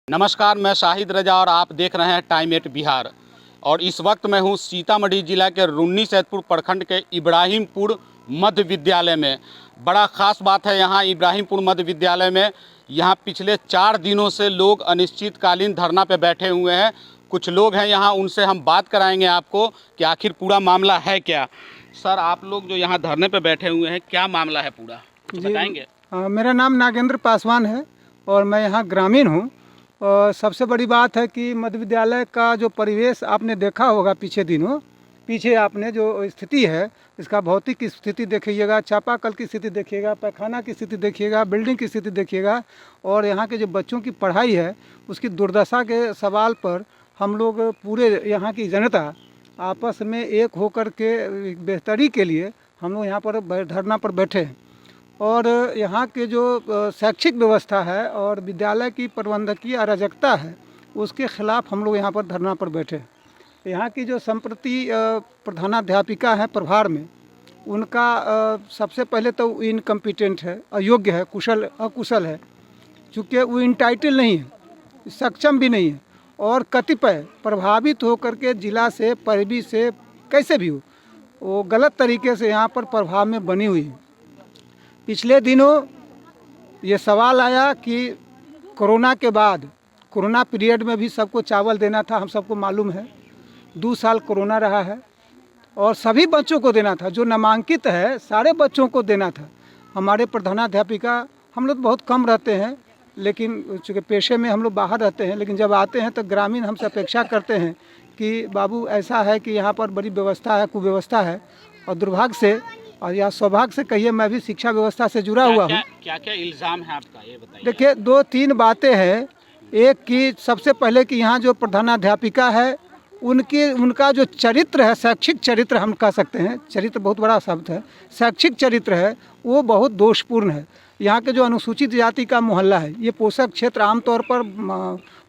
नमस्कार, मैं शाहिद रजा और आप देख रहे हैं टाइम एट बिहार। और इस वक्त मैं हूं सीतामढ़ी जिला के रुन्नी सैदपुर प्रखंड के इब्राहिमपुर मध्य विद्यालय में। बड़ा ख़ास बात है यहाँ इब्राहिमपुर मध्य विद्यालय में, यहाँ पिछले 4 दिनों से लोग अनिश्चितकालीन धरना पे बैठे हुए हैं। कुछ लोग हैं यहाँ, उनसे हम बात कराएंगे आपको कि आखिर पूरा मामला है क्या। सर, आप लोग जो यहाँ धरने पे बैठे हुए हैं, क्या मामला है पूरा, बताएंगे? मेरा नाम नागेंद्र पासवान है और मैं यहाँ ग्रामीण हूँ। और सबसे बड़ी बात है कि मध्य विद्यालय का जो परिवेश आपने देखा होगा पीछे आपने जो स्थिति है, इसका भौतिक स्थिति देखिएगा, चापाकल की स्थिति देखिएगा, पैखाना की स्थिति देखिएगा, बिल्डिंग की स्थिति देखिएगा। और यहाँ के जो बच्चों की पढ़ाई है उसकी दुर्दशा के सवाल पर हम लोग पूरे यहाँ की जनता आपस में एक होकर के बेहतरी के लिए हम लोग यहाँ पर धरना पर बैठे हैं। और यहाँ के जो शैक्षिक व्यवस्था है और विद्यालय की प्रबंधकीय अराजकता है, उसके खिलाफ हम लोग यहाँ पर धरना पर बैठे हैं। यहाँ की जो संप्रति प्रधानाध्यापिका है प्रभार में, उनका सबसे पहले तो इनकम्पिटेंट है, अयोग्य है, अकुशल है, चूँकि वो इंटाइटल नहीं है, सक्षम भी नहीं है और कतिपय प्रभावित होकर के जिला से, पैरवी से, कैसे भी हो, वो गलत तरीके से यहाँ पर प्रभाव में बनी हुई है। पिछले दिनों ये सवाल आया कि कोरोना के बाद, कोरोना पीरियड में भी सबको चावल देना था, हम सबको मालूम है। 2 साल कोरोना रहा है और सभी बच्चों को देना था, जो नामांकित है सारे बच्चों को देना था। हमारे प्रधानाध्यापिका, हम लोग बहुत कम रहते हैं, लेकिन चूँकि पेशे में हम लोग बाहर रहते हैं, लेकिन जब आते हैं तो ग्रामीण हमसे अपेक्षा करते हैं कि बाबू ऐसा है कि यहाँ पर बड़ी व्यवस्था है, कुव्यवस्था है। और दुर्भाग्य से और या सौभाग्य से कहिए, मैं भी शिक्षा व्यवस्था से जुड़ा हुआ हूँ। क्या क्या इल्ज़ाम है आपका, ये बताइए। देखिए, 2-3 बातें हैं। एक कि सबसे पहले कि यहाँ जो प्रधानाध्यापिका है उनका जो चरित्र है, शैक्षिक चरित्र हम कह सकते हैं, चरित्र बहुत बड़ा शब्द है, शैक्षिक चरित्र है, वो बहुत दोषपूर्ण है। यहाँ के जो अनुसूचित जाति का मोहल्ला है, ये पोषक क्षेत्र आमतौर पर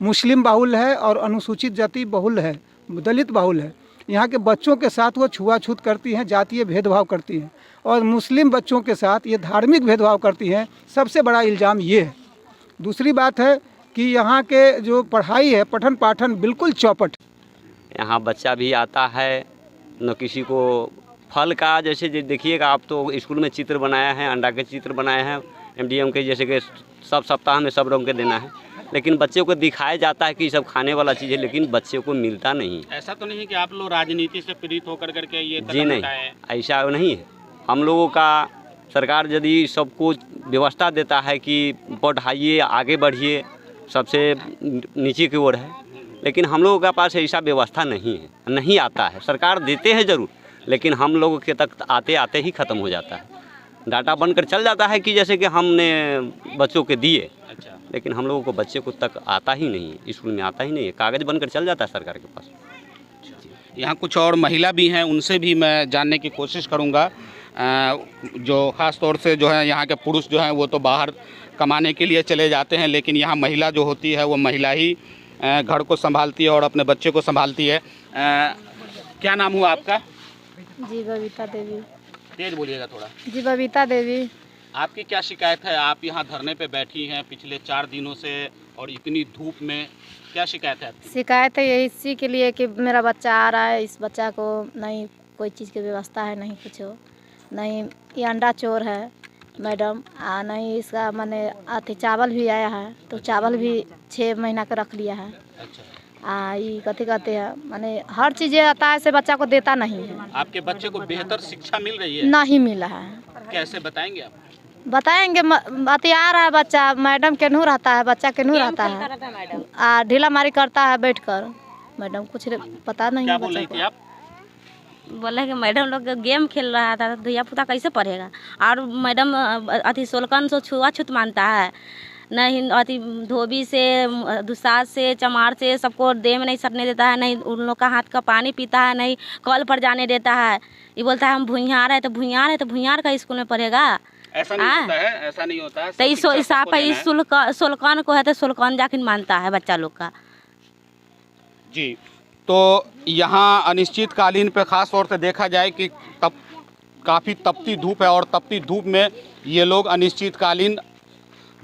मुस्लिम बाहुल है और अनुसूचित जाति बहुल है, दलित बाहुल है। यहाँ के बच्चों के साथ वो छुआछूत करती हैं, जातीय भेदभाव करती हैं और मुस्लिम बच्चों के साथ ये धार्मिक भेदभाव करती हैं। सबसे बड़ा इल्ज़ाम ये है। दूसरी बात है कि यहाँ के जो पढ़ाई है, पठन पाठन बिल्कुल चौपट। यहाँ बच्चा भी आता है, न किसी को फल का, जैसे देखिएगा आप तो स्कूल में चित्र बनाया है, अंडा के चित्र बनाए हैं, MDM के, जैसे कि सब सप्ताह में सब रंग के देना है, लेकिन बच्चे को दिखाया जाता है कि सब खाने वाला चीज़ है, लेकिन बच्चे को मिलता नहीं। ऐसा तो नहीं है कि आप लोग राजनीति से प्रेरित होकर करके ये जी नहीं, ऐसा नहीं है। हम लोगों का सरकार यदि सबको व्यवस्था देता है कि पढ़ाइए, आगे बढ़िए, सबसे नीचे की ओर है, लेकिन हम लोगों के पास ऐसा व्यवस्था नहीं है, नहीं आता है। सरकार देते हैं ज़रूर, लेकिन हम लोगों के तक आते आते ही ख़त्म हो जाता है। डाटा बनकर चल जाता है कि जैसे कि हमने बच्चों के दिए, लेकिन हम लोगों को बच्चे को तक आता ही नहीं है, स्कूल में आता ही नहीं है, कागज़ बनकर चल जाता है सरकार के पास। यहाँ कुछ और महिला भी हैं, उनसे भी मैं जानने की कोशिश करूँगा। जो ख़ास तौर से जो है यहाँ के पुरुष जो हैं वो तो बाहर कमाने के लिए चले जाते हैं, लेकिन यहाँ महिला जो होती है वो महिला ही घर को संभालती है और अपने बच्चे को संभालती है। क्या नाम हुआ आपका? जी, बबीता देवी। तेज बोलिएगा थोड़ा। जी, बबीता देवी। आपकी क्या शिकायत है? आप यहाँ धरने पे बैठी हैं पिछले 4 दिनों से और इतनी धूप में, क्या शिकायत है आपकी? शिकायत है यही इसी के लिए कि मेरा बच्चा आ रहा है, इस बच्चा को नहीं कोई चीज़ की व्यवस्था है, नहीं कुछ हो, नहीं ये अंडा चोर है मैडम, नहीं इसका मैंने आते चावल भी आया है तो चावल भी 6 महीना का रख लिया है। अच्छा। ये कथी कहते हैं, मैंने हर चीज़ आता है से बच्चा को देता नहीं है। आपके बच्चे को बेहतर शिक्षा मिल रही है? नहीं मिला है। कैसे बताएंगे आप? बताएंगे, बतिया रहा है बच्चा, मैडम केनहू रहता है, बच्चा केनहू रहता है, ढीला मारी करता है बैठकर, मैडम कुछ पता नहीं। क्या बोल रही थी आप? बोला कि मैडम लोग गेम खेल रहा था, धीया पुता कैसे पढ़ेगा, और मैडम अति सोलकन से छुआछूत मानता है, नहीं अति धोबी से, दुसाद से, चमार से, सबको देह में नहीं सटने देता है, नहीं उन लोग का हाथ का पानी पीता है, नहीं कल पर जाने देता है। ये बोलता है हम भुइयार है, तो भुइयार का स्कूल में पढ़ेगा। ऐसा नहीं होता है, ऐसा नहीं होता है। तो इस सोलकन को है तो सोलकन जाकिन मानता है बच्चा लोग का। जी, तो यहाँ अनिश्चितकालीन पे ख़ास तौर से देखा जाए कि काफ़ी तपती धूप है और तपती धूप में ये लोग अनिश्चितकालीन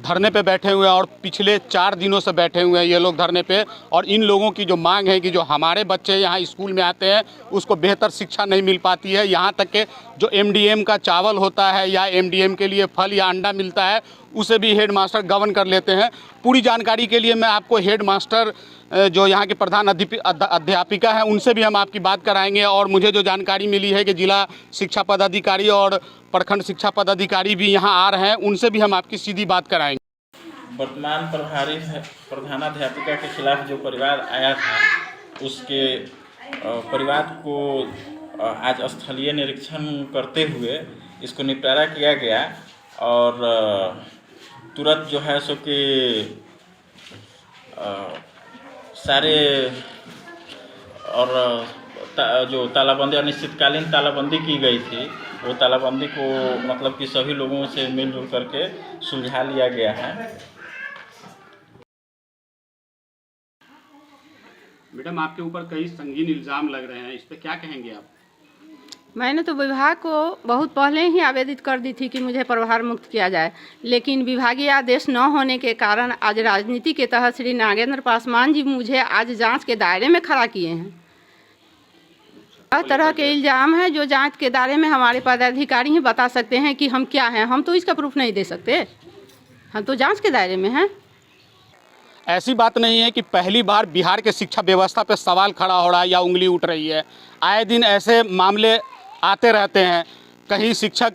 धरने पे बैठे हुए हैं और पिछले 4 दिनों से बैठे हुए हैं ये लोग धरने पे। और इन लोगों की जो मांग है कि जो हमारे बच्चे यहाँ स्कूल में आते हैं उसको बेहतर शिक्षा नहीं मिल पाती है। यहाँ तक के जो MDM का चावल होता है या MDM के लिए फल या अंडा मिलता है उसे भी हेड मास्टर गबन कर लेते हैं। पूरी जानकारी के लिए मैं आपको हेड मास्टर जो यहाँ के प्रधान अध्यापिका हैं उनसे भी हम आपकी बात कराएंगे। और मुझे जो जानकारी मिली है कि जिला शिक्षा पदाधिकारी और प्रखंड शिक्षा पदाधिकारी भी यहाँ आ रहे हैं, उनसे भी हम आपकी सीधी बात कराएंगे। वर्तमान प्रभारी प्रधानाध्यापिका के खिलाफ जो परिवार आया था उसके परिवार को आज स्थलीय निरीक्षण करते हुए इसको निपटारा किया गया और तुरंत जो है सो कि सारे और जो तालाबंदी अनिश्चितकालीन तालाबंदी की गई थी वो तालाबंदी को मतलब कि सभी लोगों से मिलजुल करके सुलझा लिया गया है। मैडम, आपके ऊपर कई संगीन इल्ज़ाम लग रहे हैं, इस पर क्या कहेंगे आप? मैंने तो विभाग को बहुत पहले ही आवेदित कर दी थी कि मुझे प्रभार मुक्त किया जाए, लेकिन विभागीय आदेश न होने के कारण आज राजनीति के तहत श्री नागेंद्र पासवान जी मुझे आज जांच के दायरे में खड़ा किए हैं। हर तरह के इल्ज़ाम है जो जांच के दायरे में हमारे पदाधिकारी ही बता सकते हैं कि हम क्या हैं। हम तो इसका प्रूफ नहीं दे सकते, हम तो जांच के दायरे में हैं। ऐसी बात नहीं है कि पहली बार बिहार के शिक्षा व्यवस्था पे सवाल खड़ा हो रहा है या उंगली उठ रही है। आए दिन ऐसे मामले आते रहते हैं। कहीं शिक्षक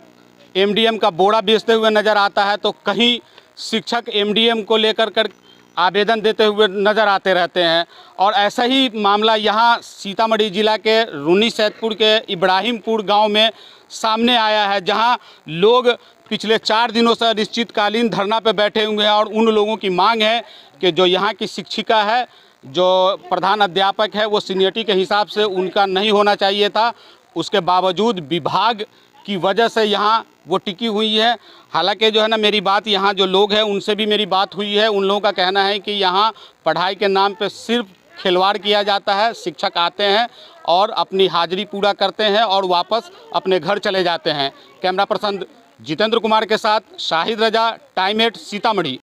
MDM का बोरा बेचते हुए नज़र आता है तो कहीं शिक्षक MDM को लेकर कर आवेदन देते हुए नज़र आते रहते हैं। और ऐसा ही मामला यहाँ सीतामढ़ी जिला के रून्नी सैदपुर के इब्राहिमपुर गांव में सामने आया है, जहां लोग पिछले 4 दिनों से अनिश्चितकालीन धरना पर बैठे हुए हैं। और उन लोगों की मांग है कि जो यहाँ की शिक्षिका है, जो प्रधान अध्यापक है, वो सीनियरिटी के हिसाब से उनका नहीं होना चाहिए था। उसके बावजूद विभाग की वजह से यहाँ वो टिकी हुई है। हालांकि जो है ना, मेरी बात यहाँ जो लोग हैं उनसे भी मेरी बात हुई है। उन लोगों का कहना है कि यहाँ पढ़ाई के नाम पे सिर्फ खिलवाड़ किया जाता है। शिक्षक आते हैं और अपनी हाजिरी पूरा करते हैं और वापस अपने घर चले जाते हैं। कैमरा पर्सन जितेंद्र कुमार के साथ शाहिद रजा, टाइम 8 सीतामढ़ी।